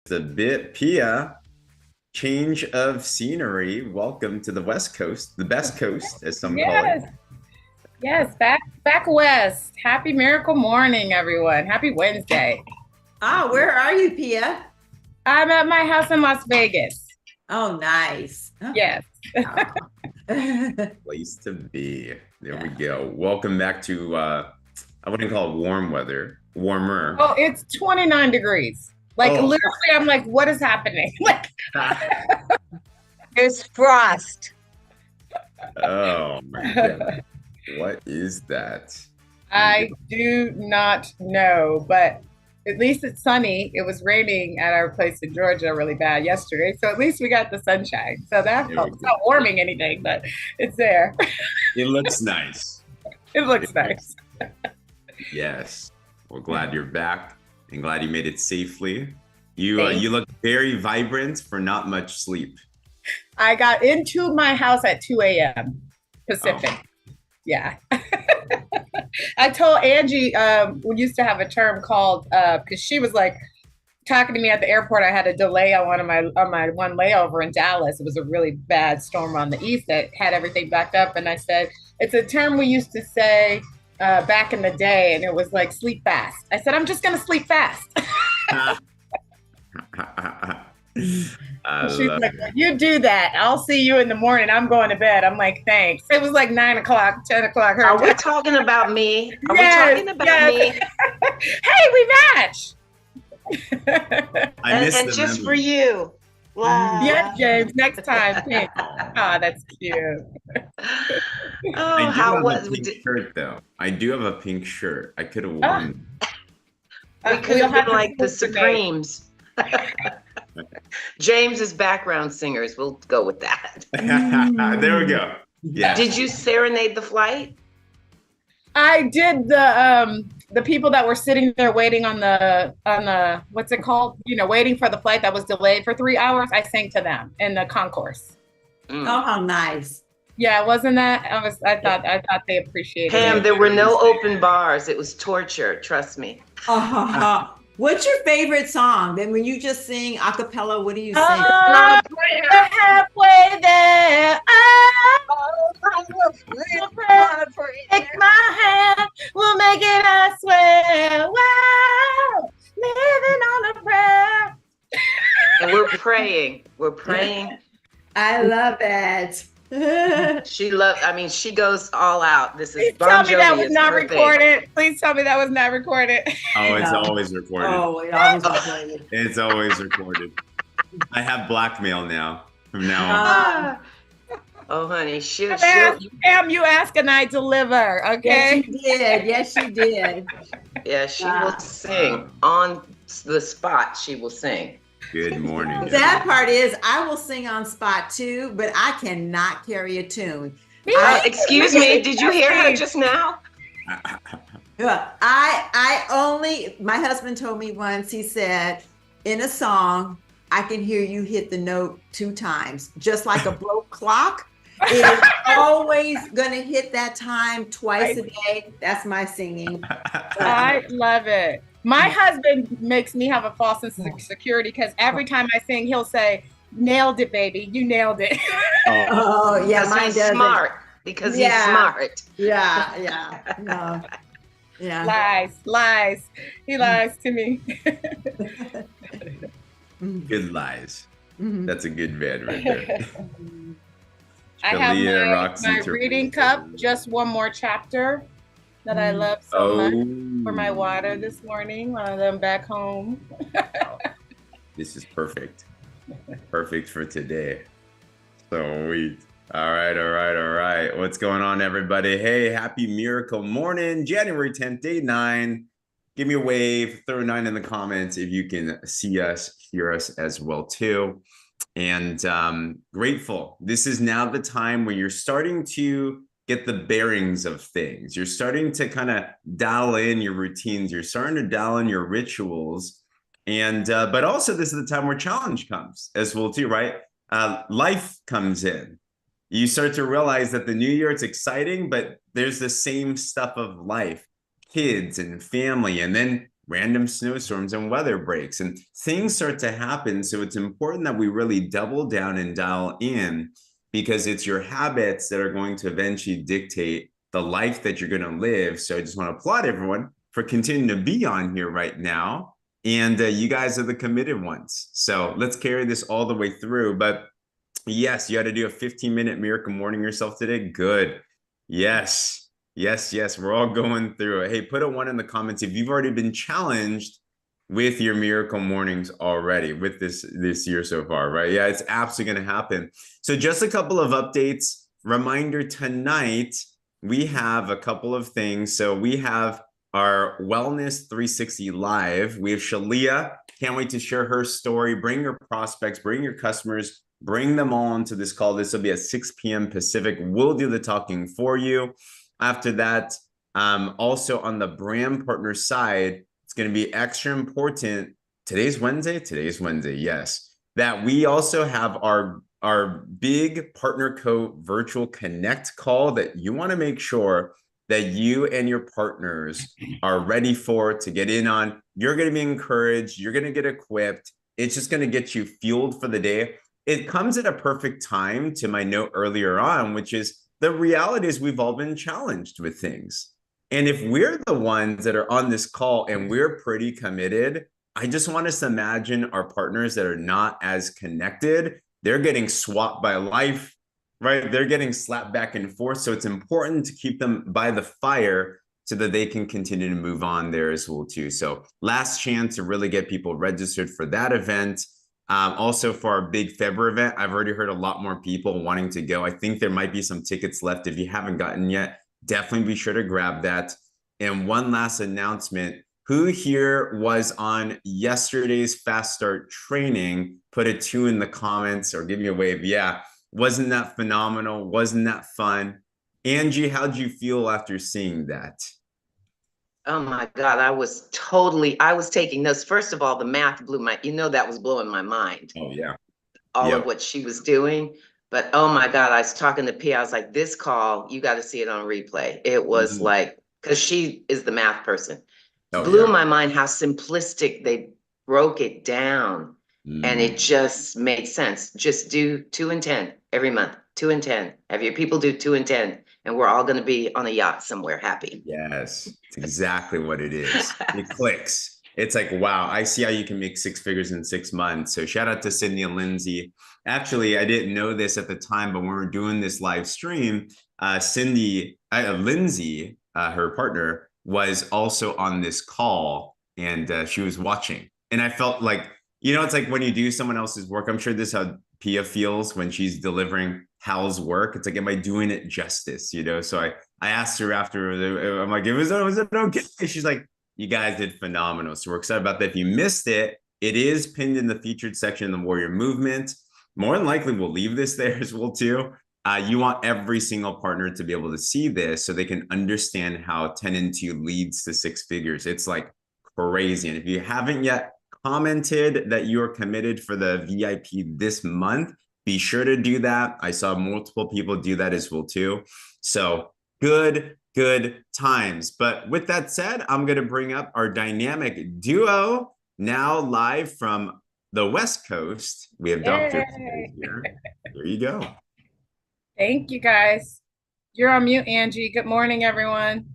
The bit Pia, change of scenery. Welcome to the West Coast, the best coast, as some call it. Yes, yes, back west. Happy miracle morning, everyone. Happy Wednesday. Where are you, Pia? I'm at my house in Las Vegas. Oh, nice. Yes. Place to be. There we go. Welcome back to I wouldn't call it warm weather, warmer. Oh, it's 29 degrees. Like Oh. literally, I'm like, what is happening? Like There's frost. Oh my God. What is that? I do not know, but at least it's sunny. It was raining at our place in Georgia really bad yesterday. So at least we got the sunshine. So that helps. It's not warming anything, but it's there. It looks nice. It looks nice. Yes. We're glad you're back and glad you made it safely. You look very vibrant for not much sleep. I got into my house at 2 a.m. Pacific. Oh. Yeah. I told Angie, we used to have a term called, because she was like talking to me at the airport. I had a delay on my one layover in Dallas. It was a really bad storm on the east that had everything backed up. And I said, it's a term we used to say back in the day, and it was like sleep fast. I said, I'm just going to sleep fast. She's like, you do that. I'll see you in the morning. I'm going to bed. I'm like, thanks. It was like 9 o'clock, 10 o'clock. Are we talking about me? Are we talking about me? Hey, we match. And just for you. Wow. Yes, James. Next time. Thanks. Oh, that's cute. Oh, how was it? Shirt though. I do have a pink shirt. I could have worn. We could have been like the Supremes. James's background singers. We'll go with that. There we go. Yeah. Did you serenade the flight? I did the people that were sitting there waiting on the what's it called? Waiting for the flight that was delayed for 3 hours. I sang to them in the concourse. Oh, how nice. Yeah, wasn't that? I thought they appreciated Pam, it. there were no open bars. It was torture. Trust me. What's your favorite song? Then when you just sing a cappella, what do you sing? Halfway there. Take my hand, we'll make it, I swear. Wow, living on a prayer. And we're praying. We're praying. I love it. She goes all out. This is Please tell me that was not recorded. Please tell me that was not recorded. Oh, it's always recorded. Oh, it always recorded. It's always recorded. I have blackmail now. From now on. Oh, honey, Pam, you ask and I deliver. Okay. Yes, you did. Yeah, she will sing on the spot. She will sing. Good morning. The sad part is I will sing on spot too, but I cannot carry a tune. Excuse me, did you hear her just now? My husband told me once, he said, in a song, I can hear you hit the note 2 times, just like a broke clock. It is always going to hit that time twice a day. That's my singing. I love it. My husband makes me have a false sense of security because every time I sing, he'll say, "Nailed it, baby. You nailed it." Oh yeah, mine does. Smart because he's smart. Yeah. No. Yeah. Lies. He lies to me. Good lies. That's a good man right there. I have my reading cup, just one more chapter that I love so much for my water this morning when I'm back home. This is perfect. Perfect for today. Sweet. All right. What's going on, everybody? Hey, happy miracle morning. January 10th, day 9. Give me a wave, throw a 9 in the comments if you can see us, hear us as well too. And grateful. This is now the time when you're starting to get the bearings of things. You're starting to kind of dial in your routines. You're starting to dial in your rituals. And but also this is the time where challenge comes as well too, right? Life comes in. You start to realize that the new year, it's exciting, but there's the same stuff of life, kids and family, and then random snowstorms and weather breaks, and things start to happen. So it's important that we really double down and dial in, because it's your habits that are going to eventually dictate the life that you're going to live. So I just want to applaud everyone for continuing to be on here right now. And you guys are the committed ones. So let's carry this all the way through. But yes, you had to do a 15-minute miracle morning yourself today. Good. Yes. Yes. We're all going through it. Hey, put a 1 in the comments if you've already been challenged with your miracle mornings already with this year so far, right? Yeah, it's absolutely going to happen. So just a couple of updates. Reminder, tonight, we have a couple of things. So we have our Wellness 360 Live. We have Shalia. Can't wait to share her story. Bring your prospects, bring your customers, bring them all into this call. This will be at 6 p.m. Pacific. We'll do the talking for you. After that, also on the brand partner side, it's going to be extra important. Today's Wednesday, yes. That we also have our big Partner Co virtual connect call that you want to make sure that you and your partners are ready for, to get in on. You're going to be encouraged. You're going to get equipped. It's just going to get you fueled for the day. It comes at a perfect time to my note earlier on, which is the reality is we've all been challenged with things. And if we're the ones that are on this call and we're pretty committed, I just want us to imagine our partners that are not as connected. They're getting swapped by life, right? They're getting slapped back and forth. So it's important to keep them by the fire so that they can continue to move on there as well too. So last chance to really get people registered for that event. Also for our big February event, I've already heard a lot more people wanting to go. I think there might be some tickets left. If you haven't gotten yet, definitely be sure to grab that. And one last announcement. Who here was on yesterday's Fast Start training? Put a 2 in the comments or give me a wave. Yeah. Wasn't that phenomenal? Wasn't that fun? Angie, how'd you feel after seeing that? Oh my God, I was taking notes. First of all, the math blew that was blowing my mind. Oh yeah. All of what she was doing. But oh my God, I was talking to P. I was like, this call, you got to see it on replay. It was like, because she is the math person. Blew my mind how simplistic they broke it down. And it just made sense. Just do 2 and 10 every month. 2 and 10. Have your people do 2 and 10. And we're all going to be on a yacht somewhere happy. Yes, it's exactly what it is. It clicks. It's like, wow, I see how you can make 6 figures in 6 months. So shout out to Cindy and Lindsay. Actually, I didn't know this at the time, but when we were doing this live stream, Lindsay, her partner, was also on this call, and she was watching. And I felt like, it's like when you do someone else's work, I'm sure this is how Pia feels when she's delivering Hal's work. It's like, am I doing it justice? So I asked her after, I'm like, was it okay? She's like, you guys did phenomenal. So we're excited about that. If you missed it, it is pinned in the featured section in the Warrior Movement. More than likely, we'll leave this there as well too. You want every single partner to be able to see this so they can understand how 10 and 2 leads to 6 figures. It's like crazy. And if you haven't yet commented that you're committed for the VIP this month, be sure to do that. I saw multiple people do that as well too. So good times. But with that said, I'm going to bring up our dynamic duo now live from the West Coast. We have Dr. here. There you go. Thank you, guys. You're on mute, Angie. Good morning, everyone.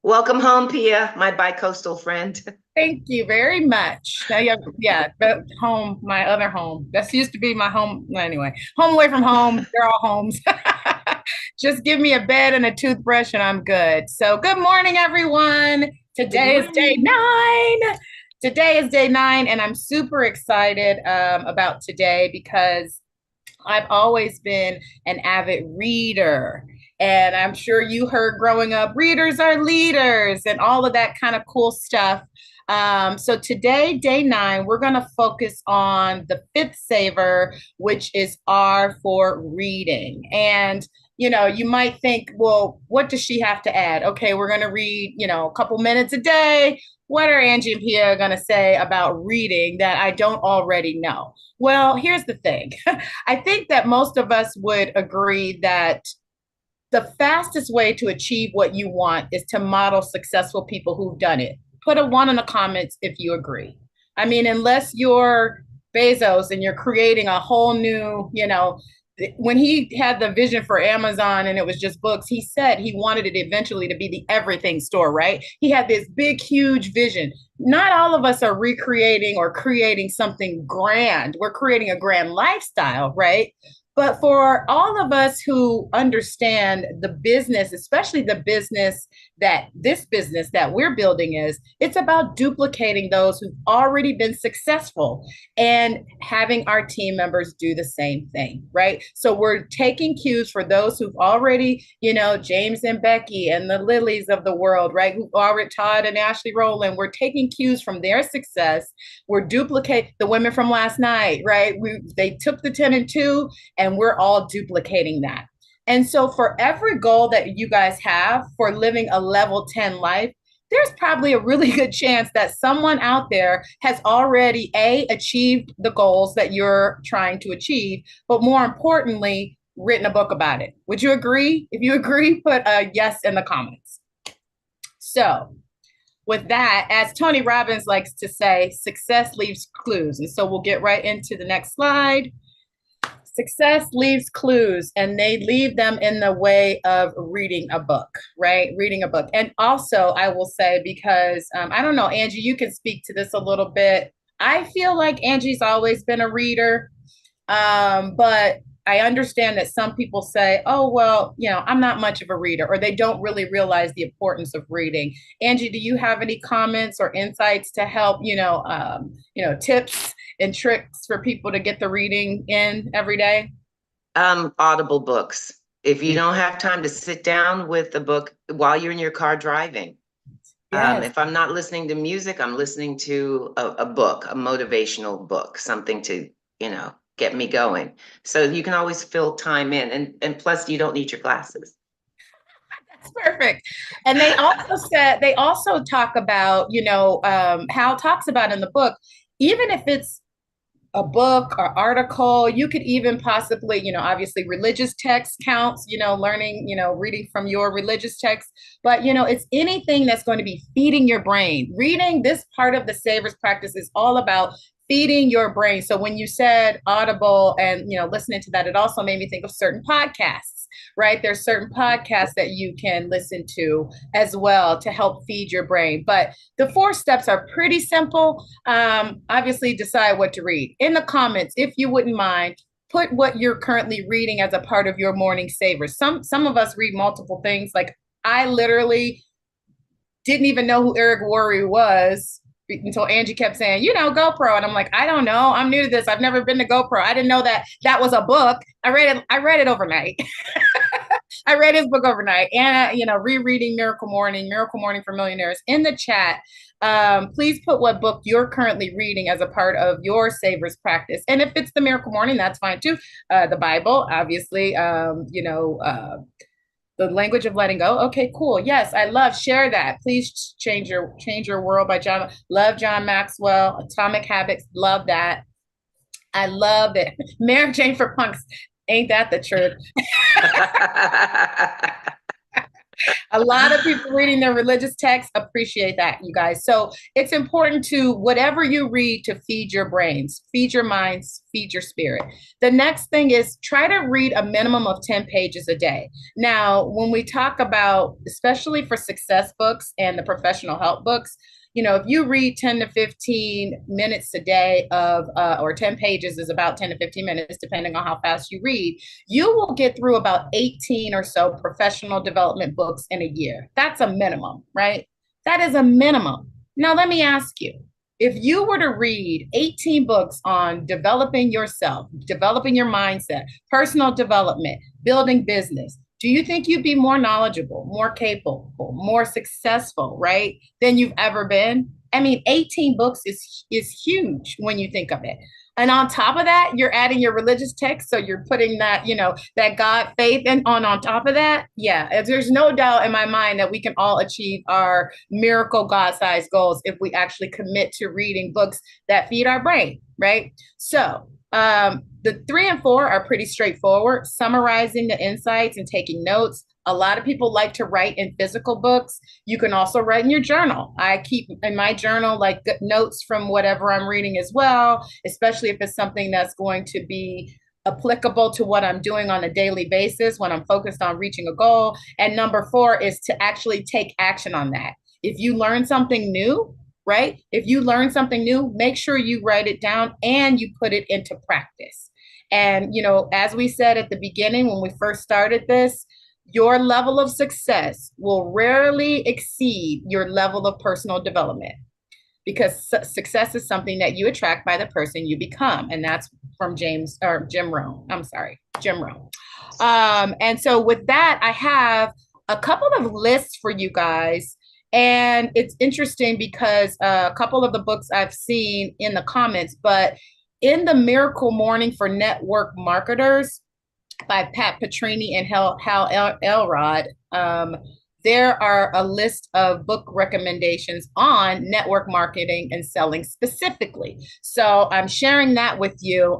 Welcome home, Pia, my bi-coastal friend. Thank you very much. But home, my other home. That used to be my home. Anyway, home away from home. They're all homes. Just give me a bed and a toothbrush and I'm good. So good morning, everyone. Today is day 9. Today is day 9, and I'm super excited about today because I've always been an avid reader. And I'm sure you heard growing up, readers are leaders and all of that kind of cool stuff. So today, day 9, we're going to focus on the 5th saver, which is R for reading. And, you might think, well, what does she have to add? Okay, we're going to read, a couple minutes a day. What are Angie and Pia going to say about reading that I don't already know? Well, here's the thing. I think that most of us would agree that the fastest way to achieve what you want is to model successful people who've done it. Put a 1 in the comments if you agree. I mean, unless you're Bezos and you're creating a whole new, when he had the vision for Amazon and it was just books, he said he wanted it eventually to be the everything store, right? He had this big, huge vision. Not all of us are recreating or creating something grand. We're creating a grand lifestyle, right? But for all of us who understand the business, especially the business that we're building is, it's about duplicating those who've already been successful and having our team members do the same thing, right? So we're taking cues for those who've already, James and Becky and the Lilies of the world, right? Who've already, Todd and Ashley Rowland, we're taking cues from their success. We're duplicating the women from last night, right? They took the 10 and 2 and we're all duplicating that. And so for every goal that you guys have for living a level 10 life, there's probably a really good chance that someone out there has already achieved the goals that you're trying to achieve, but more importantly, written a book about it. Would you agree? If you agree, put a yes in the comments. So with that, as Tony Robbins likes to say, success leaves clues. And so we'll get right into the next slide. Success leaves clues, and they leave them in the way of reading a book, right? Reading a book. And also, I will say, because I don't know, Angie, you can speak to this a little bit. I feel like Angie's always been a reader, but I understand that some people say, oh, well, I'm not much of a reader, or they don't really realize the importance of reading. Angie, do you have any comments or insights to help, tips and tricks for people to get the reading in every day? Audible books. If you don't have time to sit down with the book while you're in your car driving. Yes. If I'm not listening to music, I'm listening to a book, a motivational book, something to, get me going. So you can always fill time in. And plus you don't need your glasses. That's perfect. And they also talk about, Hal talks about in the book, even if it's a book or article, you could even possibly, obviously religious text counts, learning, reading from your religious text, but, it's anything that's going to be feeding your brain. Reading, this part of the Savers practice is all about feeding your brain. So when you said Audible and, listening to that, it also made me think of certain podcasts, right? There's certain podcasts that you can listen to as well to help feed your brain. But the 4 steps are pretty simple. Obviously, decide what to read. In the comments, if you wouldn't mind, put what you're currently reading as a part of your morning savers. Some of us read multiple things. Like I literally didn't even know who Eric Worre was until Angie kept saying, GoPro. And I'm like, I don't know. I'm new to this. I've never been to GoPro. I didn't know that was a book. I read it overnight. I read his book overnight. And, rereading Miracle Morning for Millionaires in the chat. Please put what book you're currently reading as a part of your Savers practice. And if it's the Miracle Morning, that's fine too. The Bible, obviously, the language of letting go. Okay, cool. Yes, I share that. Please change your world by John. Love John Maxwell. Atomic Habits. Love that. I love it. Mary Jane for Punks. Ain't that the truth? A lot of people reading their religious texts appreciate that, you guys. So it's important to, whatever you read, to feed your brains, feed your minds, feed your spirit. The next thing is try to read a minimum of 10 pages a day. Now, when we talk about, especially for success books and the professional help books, if you read 10 to 15 minutes a day or 10 pages is about 10 to 15 minutes, depending on how fast you read, you will get through about 18 or so professional development books in a year. That's a minimum, right? That is a minimum. Now, let me ask you, if you were to read 18 books on developing yourself, developing your mindset, personal development, building business, do you think you'd be more knowledgeable, more capable, more successful, right, than you've ever been? I mean, 18 books is huge when you think of it. And on top of that, you're adding your religious text. So you're putting that, that God faith on top of that. Yeah, there's no doubt in my mind that we can all achieve our miracle God-sized goals if we actually commit to reading books that feed our brain, right? So The 3 and 4 are pretty straightforward, summarizing the insights and taking notes. A lot of people like to write in physical books. You can also write in your journal. I keep in my journal like notes from whatever I'm reading as well, especially if it's something that's going to be applicable to what I'm doing on a daily basis when I'm focused on reaching a goal. And number 4 is to actually take action on that. If you learn something new, right? If you learn something new, make sure you write it down and you put it into practice. And, you know, as we said at the beginning, when we first started this, your level of success will rarely exceed your level of personal development, because success is something that you attract by the person you become. And that's from Jim Rohn. I'm sorry, Jim Rohn. And so with that, I have a couple of lists for you guys. And it's interesting because a couple of the books I've seen in the comments, but in the Miracle Morning for Network Marketers by Pat Petrini and Hal Elrod, there are a list of book recommendations on network marketing and selling specifically. So I'm sharing that with you.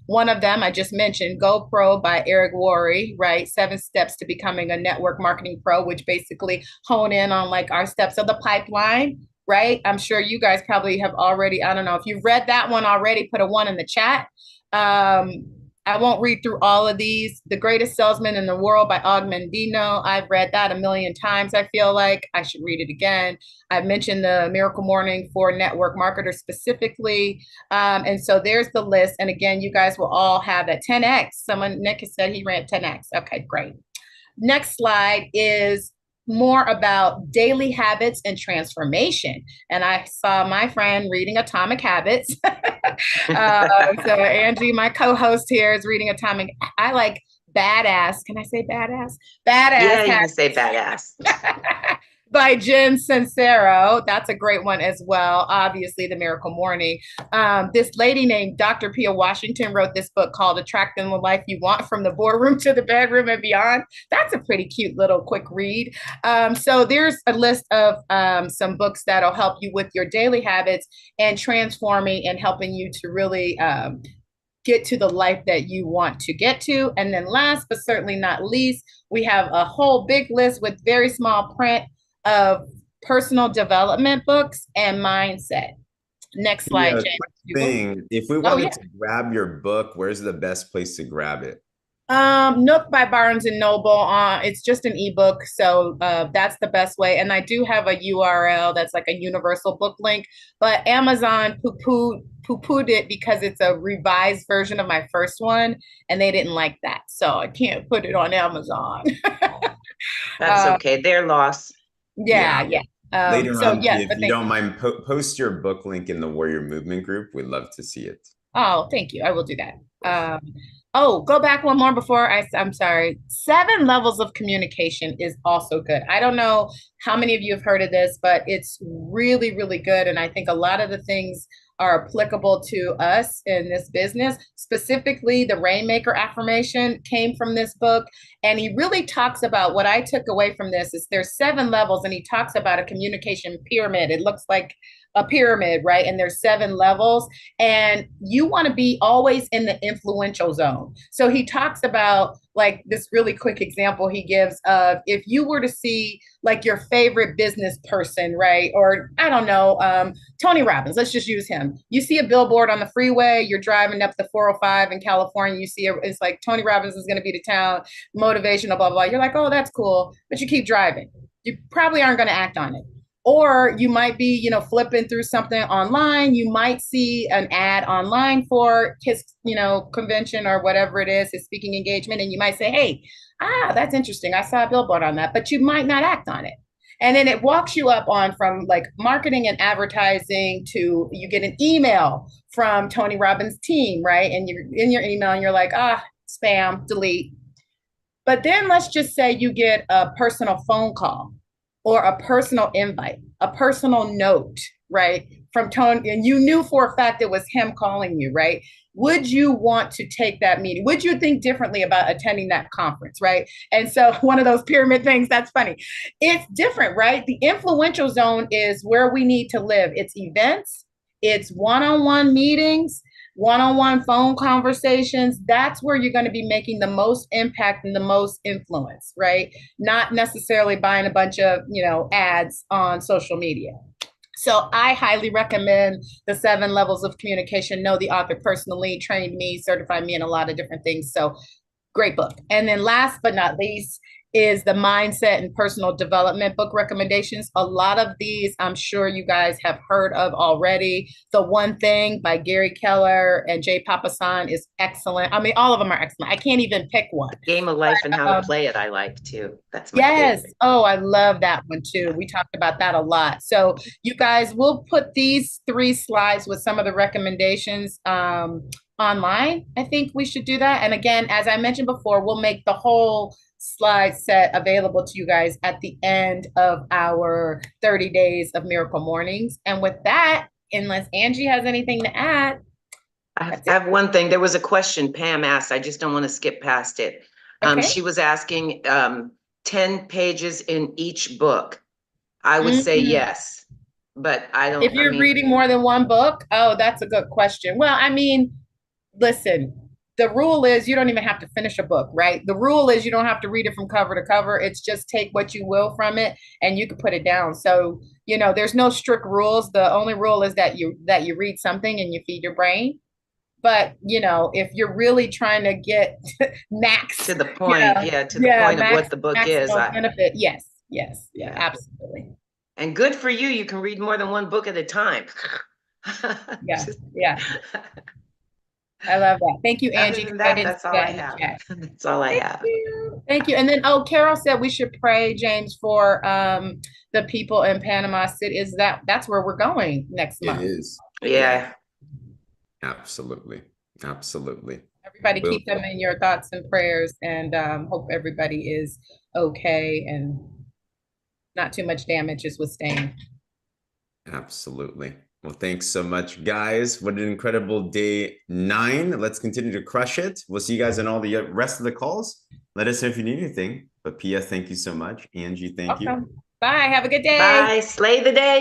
One of them I just mentioned, Go Pro by Eric Worre, right? 7 Steps to Becoming a Network Marketing Pro, which basically hone in on like our steps of the pipeline, right? I'm sure you guys probably have already, I don't know if you've read that one already, put a 1 in the chat. I won't read through all of these. The Greatest Salesman in the World by Og Mandino. I've read that a million times. I feel like I should read it again. I've mentioned the Miracle Morning for Network Marketers specifically. And so there's the list. And again, you guys will all have that 10X. Nick has said he ran 10X. Okay, great. Next slide is more about daily habits and transformation. And I saw my friend reading Atomic Habits. So Angie, my co-host here, is reading Atomic. I like Badass. Can I say Badass? Badass. Yeah, you can say Badass. By Jen Sincero. That's a great one as well. Obviously, The Miracle Morning. This lady named Dr. Pia Washington wrote this book called Attracting the Life You Want from the Boardroom to the Bedroom and Beyond. That's a pretty cute little quick read. So there's a list of some books that'll help you with your daily habits and transforming and helping you to really get to the life that you want to get to. And then last but certainly not least, we have a whole big list with very small print of personal development books and mindset. Next slide, James. If we wanted to grab your book, where's the best place to grab it? Nook by Barnes and Noble. It's just an ebook, so that's the best way. And I do have a URL that's like a universal book link, but Amazon poo-pooed it because it's a revised version of my first one, and they didn't like that, so I can't put it on Amazon. That's okay. Their loss. Yeah. Later on, if you don't mind, post your book link in the Warrior Movement group. We'd love to see it. Oh, thank you. I will do that. Go back one more before I'm sorry. 7 levels of communication is also good. I don't know how many of you have heard of this, but it's really, really good. And I think a lot of the things are applicable to us in this business. Specifically, the Rainmaker affirmation came from this book. And he really talks about, what I took away from this is there's 7 levels, and he talks about a communication pyramid. It looks like a pyramid, right? And there's 7 levels, and you want to be always in the influential zone. So he talks about like this really quick example he gives of if you were to see like your favorite business person, right? Or I don't know, Tony Robbins, let's just use him. You see a billboard on the freeway, you're driving up the 405 in California, you see it's like Tony Robbins is going to be to town, motivational, blah, blah. You're like, oh, that's cool. But you keep driving. You probably aren't going to act on it. Or you might be, flipping through something online. You might see an ad online for his, convention or whatever it is, his speaking engagement. And you might say, hey, that's interesting. I saw a billboard on that, but you might not act on it. And then it walks you up on from like marketing and advertising to you get an email from Tony Robbins' team, right? And you're in your email and you're like, spam, delete. But then let's just say you get a personal phone call or a personal invite, a personal note, right, from Tony, and you knew for a fact it was him calling you, right? Would you want to take that meeting? Would you think differently about attending that conference, right? And so one of those pyramid things, that's funny. It's different, right? The influential zone is where we need to live. It's events, it's one-on-one meetings, one-on-one phone conversations, that's where you're going to be making the most impact and the most influence, right? Not necessarily buying a bunch of, ads on social media. So I highly recommend the 7 levels of communication. Know the author personally, trained me, certified me in a lot of different things. So great book. And then last but not least is the mindset and personal development book recommendations. A lot of these I'm sure you guys have heard of already. The One Thing by Gary Keller and Jay Papasan is excellent. I mean, all of them are excellent. I can't even pick one. Game of Life and How to Play It, I like too. That's my yes. favorite. Oh, I love that one too. We talked about that a lot. So you guys, we'll put these 3 slides with some of the recommendations online. I think we should do that. And again, as I mentioned before, we'll make the whole slide set available to you guys at the end of our 30 days of Miracle Mornings. And with that, unless Angie has anything to add. I have one thing. There was a question Pam asked. I just don't want to skip past it. Okay. She was asking 10 pages in each book. I would say yes, but I don't. If you're reading more than one book, oh, that's a good question. Well, I mean, listen, the rule is you don't even have to finish a book, right? The rule is you don't have to read it from cover to cover. It's just take what you will from it and you can put it down. So, there's no strict rules. The only rule is that you read something and you feed your brain. But, if you're really trying to get max to the point, to the point of what the book is. Benefit. Yes, absolutely. And good for you. You can read more than one book at a time. Yeah. I love that. Thank you, Angie. That's all I have. That's all I have. Thank you. And then, Carol said we should pray, James, for the people in Panama City. That's where we're going next month? It is. Yeah. Absolutely. Everybody keep them in your thoughts and prayers, and hope everybody is okay and not too much damage is withstanding. Absolutely. Well, thanks so much, guys. What an incredible day 9. Let's continue to crush it. We'll see you guys on all the rest of the calls. Let us know if you need anything. But Pia, thank you so much. Angie, thank you. Bye. Have a good day. Bye. Slay the day.